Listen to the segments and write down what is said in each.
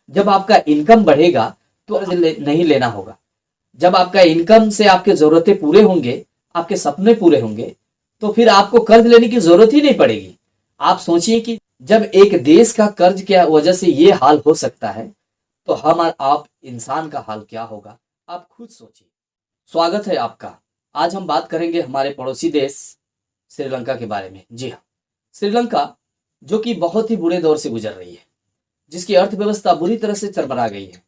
जब आपका इनकम बढ़ेगा तो नहीं लेना होगा। जब आपका इनकम से आपके जरूरतें पूरे होंगे, आपके सपने पूरे होंगे, तो फिर आपको कर्ज लेने की जरूरत ही नहीं पड़ेगी। आप सोचिए कि जब एक देश का कर्ज की वजह से ये हाल हो सकता है, तो हम और आप इंसान का हाल क्या होगा, आप खुद सोचिए। स्वागत है आपका। आज हम बात करेंगे हमारे पड़ोसी देश श्रीलंका के बारे में। जी हाँ, श्रीलंका जो कि बहुत ही बुरे दौर से गुजर रही है, जिसकी अर्थव्यवस्था बुरी तरह से चरमरा गई है।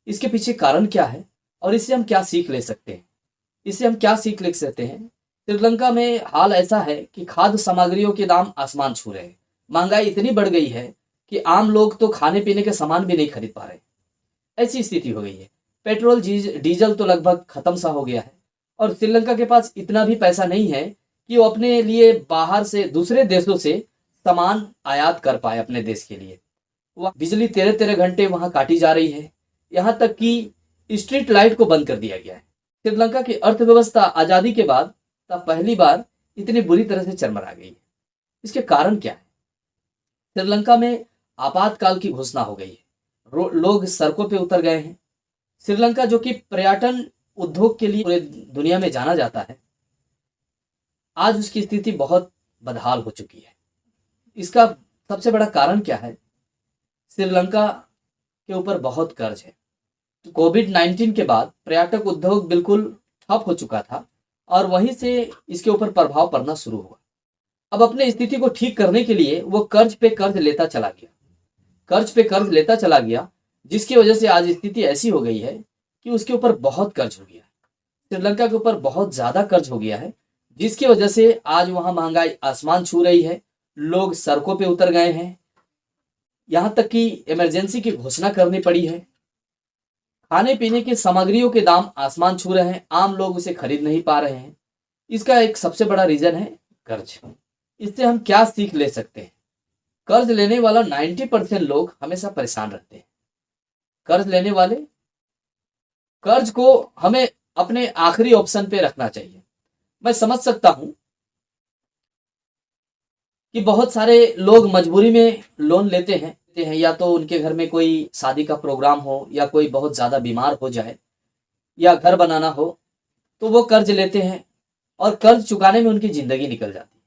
इसके पीछे कारण क्या है और इससे हम क्या सीख ले सकते हैं? इससे हम क्या सीख ले सकते हैं? श्रीलंका में हाल ऐसा है कि खाद्य सामग्रियों के दाम आसमान छू रहे हैं। महंगाई इतनी बढ़ गई है कि आम लोग तो खाने पीने के सामान भी नहीं खरीद पा रहे। ऐसी स्थिति हो गई है। पेट्रोल डीजल तो लगभग खत्म सा हो गया है और श्रीलंका के पास इतना भी पैसा नहीं है कि वो अपने लिए बाहर से दूसरे देशों से सामान आयात कर पाए अपने देश के लिए। वह बिजली 13-13 घंटे वहां काटी जा रही है। यहाँ तक कि स्ट्रीट लाइट को बंद कर दिया गया है। श्रीलंका की अर्थव्यवस्था आजादी के बाद तब पहली बार इतनी बुरी तरह से चरमरा गई है। इसके कारण क्या है? श्रीलंका में आपातकाल की घोषणा हो गई है। लोग सड़कों पे उतर गए हैं। श्रीलंका जो कि पर्यटन उद्योग के लिए पूरे दुनिया में जाना जाता है, आज उसकी स्थिति बहुत बदहाल हो चुकी है। इसका सबसे बड़ा कारण क्या है? श्रीलंका के ऊपर बहुत कर्ज है। कोविड-19 के बाद पर्यटक उद्योग बिल्कुल ठप हो चुका था और वहीं से इसके ऊपर प्रभाव पड़ना शुरू हुआ। अब अपने स्थिति को ठीक करने के लिए वो कर्ज पे कर्ज लेता चला गया, कर्ज पे कर्ज लेता चला गया, जिसकी वजह से आज स्थिति ऐसी हो गई है कि उसके ऊपर बहुत कर्ज हो गया है। श्रीलंका के ऊपर बहुत ज्यादा कर्ज हो गया है, जिसकी वजह से आज वहां महंगाई आसमान छू रही है। लोग सड़कों पे उतर गए हैं। यहाँ तक कि इमरजेंसी की घोषणा करनी पड़ी है। खाने पीने की सामग्रियों के दाम आसमान छू रहे हैं। आम लोग उसे खरीद नहीं पा रहे हैं। इसका एक सबसे बड़ा रीजन है कर्ज। इससे हम क्या सीख ले सकते हैं? कर्ज लेने वाला 90% लोग हमेशा परेशान रहते हैं। कर्ज लेने वाले, कर्ज को हमें अपने आखिरी ऑप्शन पे रखना चाहिए। मैं समझ सकता हूं कि बहुत सारे लोग मजबूरी में लोन लेते हैं, या तो उनके घर में कोई शादी का प्रोग्राम हो, या कोई बहुत ज्यादा बीमार हो जाए, या घर बनाना हो, तो वो कर्ज लेते हैं और कर्ज चुकाने में उनकी जिंदगी निकल जाती है।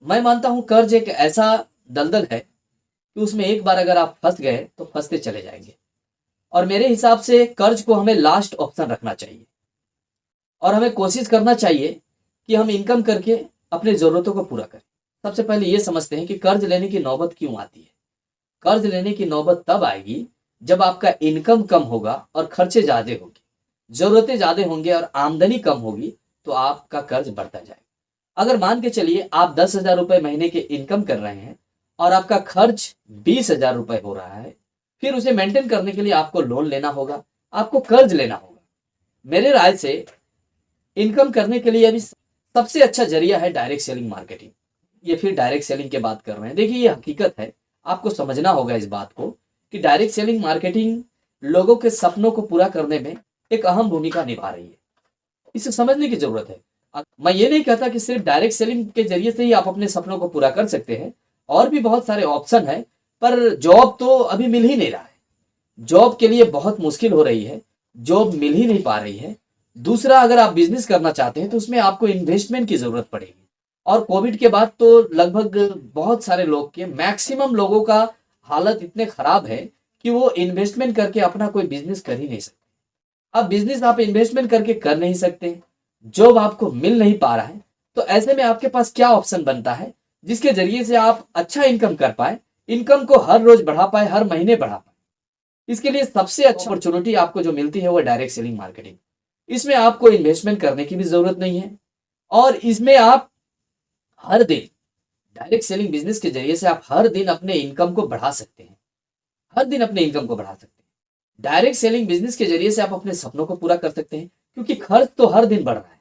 मैं मानता हूं कर्ज एक ऐसा दलदल है कि उसमें एक बार अगर आप फंस गए तो फंसते चले जाएंगे। और मेरे हिसाब से कर्ज को हमें लास्ट ऑप्शन रखना चाहिए और हमें कोशिश करना चाहिए कि हम इनकम करके अपनी जरूरतों को पूरा करें। सबसे पहले ये समझते हैं कि कर्ज लेने की नौबत क्यों आती है। कर्ज लेने की नौबत तब आएगी जब आपका इनकम कम होगा और खर्चे ज्यादा होंगे, जरूरतें ज्यादा होंगे और आमदनी कम होगी, तो आपका कर्ज बढ़ता जाएगा। अगर मान के चलिए आप 10,000 रुपए महीने के इनकम कर रहे हैं और आपका खर्च 20,000 रुपए हो रहा है, फिर उसे मेंटेन करने के लिए आपको लोन लेना होगा, आपको कर्ज लेना होगा। मेरे राय से इनकम करने के लिए अभी सबसे अच्छा जरिया है डायरेक्ट सेलिंग मार्केटिंग। ये फिर डायरेक्ट सेलिंग की बात कर रहे हैं। देखिए, ये हकीकत है, आपको समझना होगा इस बात को कि डायरेक्ट सेलिंग मार्केटिंग लोगों के सपनों को पूरा करने में एक अहम भूमिका निभा रही है। इसे समझने की जरूरत है। मैं ये नहीं कहता कि सिर्फ डायरेक्ट सेलिंग के जरिए से ही आप अपने सपनों को पूरा कर सकते हैं, और भी बहुत सारे ऑप्शन है, पर जॉब तो अभी मिल ही नहीं रहा है। जॉब के लिए बहुत मुश्किल हो रही है, जॉब मिल ही नहीं पा रही है। दूसरा, अगर आप बिजनेस करना चाहते हैं तो उसमें आपको इन्वेस्टमेंट की जरूरत पड़ेगी। और कोविड के बाद तो लगभग बहुत सारे लोग के, मैक्सिमम लोगों का हालत इतने खराब है कि वो इन्वेस्टमेंट करके अपना कोई बिजनेस कर ही नहीं सकते। अब बिजनेस आप इन्वेस्टमेंट करके कर नहीं सकते, जॉब आपको मिल नहीं पा रहा है, तो ऐसे में आपके पास क्या ऑप्शन बनता है जिसके जरिए से आप अच्छा इनकम कर पाए, इनकम को हर रोज बढ़ा पाए, हर महीने बढ़ा पाए? इसके लिए सबसे अच्छी अपॉर्चुनिटी आपको जो मिलती है वो डायरेक्ट सेलिंग मार्केटिंग। इसमें आपको इन्वेस्टमेंट करने की भी जरूरत नहीं है और इसमें आप हर दिन डायरेक्ट सेलिंग बिजनेस के जरिए से आप हर दिन अपने इनकम को बढ़ा सकते हैं। हर दिन अपने इनकम को बढ़ा सकते हैं। डायरेक्ट सेलिंग बिजनेस के जरिए से आप अपने सपनों को पूरा कर सकते हैं, क्योंकि खर्च तो हर दिन बढ़ रहा है।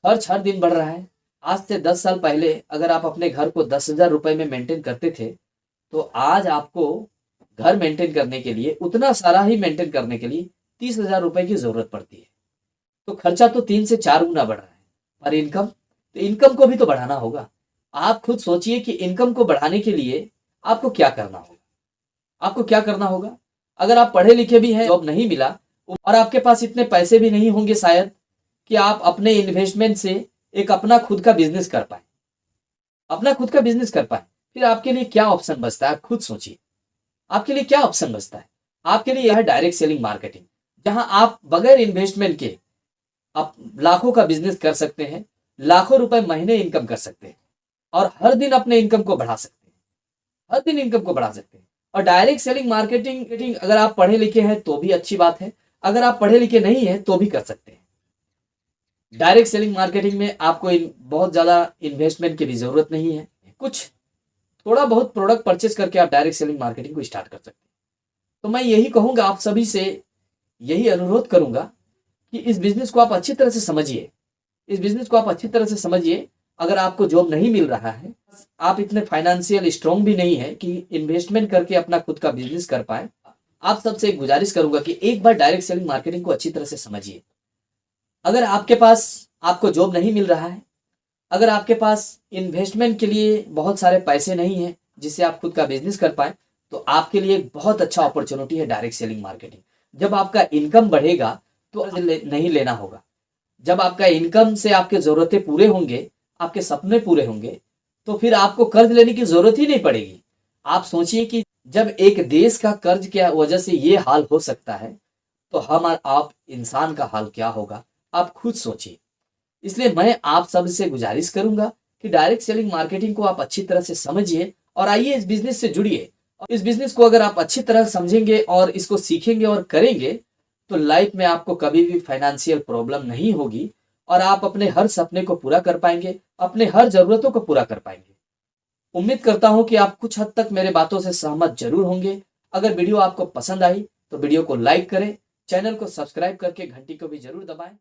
खर्च हर दिन बढ़ रहा है। आज से 10 साल पहले अगर आप अपने घर को 10,000 रुपए में मेंटेन करते थे, तो आज आपको घर मेंटेन करने के लिए, उतना सारा ही मेंटेन करने के लिए 30,000 रुपए की जरूरत पड़ती है। तो खर्चा तो 3 से 4 गुना बढ़ रहा है। और इनकम, तो इनकम को भी तो बढ़ाना होगा। आप खुद सोचिए कि इनकम को बढ़ाने के लिए आपको क्या करना होगा। आपको क्या करना होगा, अगर आप पढ़े लिखे भी हैं, जॉब नहीं मिला और आपके पास इतने पैसे भी नहीं होंगे शायद कि आप अपने इन्वेस्टमेंट से एक अपना खुद का बिजनेस कर पाए, अपना खुद का बिजनेस कर पाए, फिर आपके लिए क्या ऑप्शन बचता है, आप खुद सोचिए। आपके लिए क्या ऑप्शन बचता है? आपके लिए यह है डायरेक्ट सेलिंग मार्केटिंग, जहां आप बगैर इन्वेस्टमेंट के आप लाखों का बिजनेस कर सकते हैं, लाखों रुपए महीने इनकम कर सकते हैं और हर दिन अपने इनकम को बढ़ा सकते हैं, हर दिन इनकम को बढ़ा सकते हैं। और डायरेक्ट सेलिंग मार्केटिंग अगर आप पढ़े लिखे हैं तो भी अच्छी बात है, अगर आप पढ़े लिखे नहीं हैं तो भी कर सकते हैं। डायरेक्ट सेलिंग मार्केटिंग में आपको बहुत ज्यादा इन्वेस्टमेंट की भी जरूरत नहीं है, कुछ थोड़ा बहुत प्रोडक्ट परचेस करके आप डायरेक्ट सेलिंग मार्केटिंग को स्टार्ट कर सकते हैं। तो मैं यही कहूंगा, आप सभी से यही अनुरोध करूंगा कि इस बिजनेस को आप अच्छी तरह से समझिए, इस बिजनेस को आप अच्छी तरह से समझिए। अगर आपको जॉब नहीं मिल रहा है, आप इतने फाइनेंशियल स्ट्रांग भी नहीं है कि इन्वेस्टमेंट करके अपना खुद का बिजनेस कर पाए, आप सबसे एक गुजारिश करूंगा कि एक बार डायरेक्ट सेलिंग मार्केटिंग को अच्छी तरह से समझिए। अगर आपके पास आपको जॉब नहीं मिल रहा है, अगर आपके पास इन्वेस्टमेंट के लिए बहुत सारे पैसे नहीं है जिससे आप खुद का बिजनेस कर पाए, तो आपके लिए एक बहुत अच्छा अपॉर्चुनिटी है डायरेक्ट सेलिंग मार्केटिंग। जब आपका इनकम बढ़ेगा तो नहीं लेना होगा, जब आपका इनकम से आपके जरूरतें पूरे होंगे, आपके सपने पूरे होंगे, तो फिर आपको कर्ज लेने की जरूरत ही नहीं पड़ेगी। आप सोचिए कि जब एक देश का कर्ज की वजह से ये हाल हो सकता है, तो हम और आप इंसान का हाल क्या होगा, आप खुद सोचिए। इसलिए मैं आप सबसे गुजारिश करूंगा कि डायरेक्ट सेलिंग मार्केटिंग को आप अच्छी तरह से समझिए और आइए इस बिजनेस से जुड़िए। इस बिजनेस को अगर आप अच्छी तरह समझेंगे और इसको सीखेंगे और करेंगे, तो लाइफ में आपको कभी भी फाइनेंशियल प्रॉब्लम नहीं होगी और आप अपने हर सपने को पूरा कर पाएंगे, अपने हर जरूरतों को पूरा कर पाएंगे। उम्मीद करता हूं कि आप कुछ हद तक मेरे बातों से सहमत जरूर होंगे। अगर वीडियो आपको पसंद आई तो वीडियो को लाइक करें, चैनल को सब्सक्राइब करके घंटी को भी जरूर दबाएं।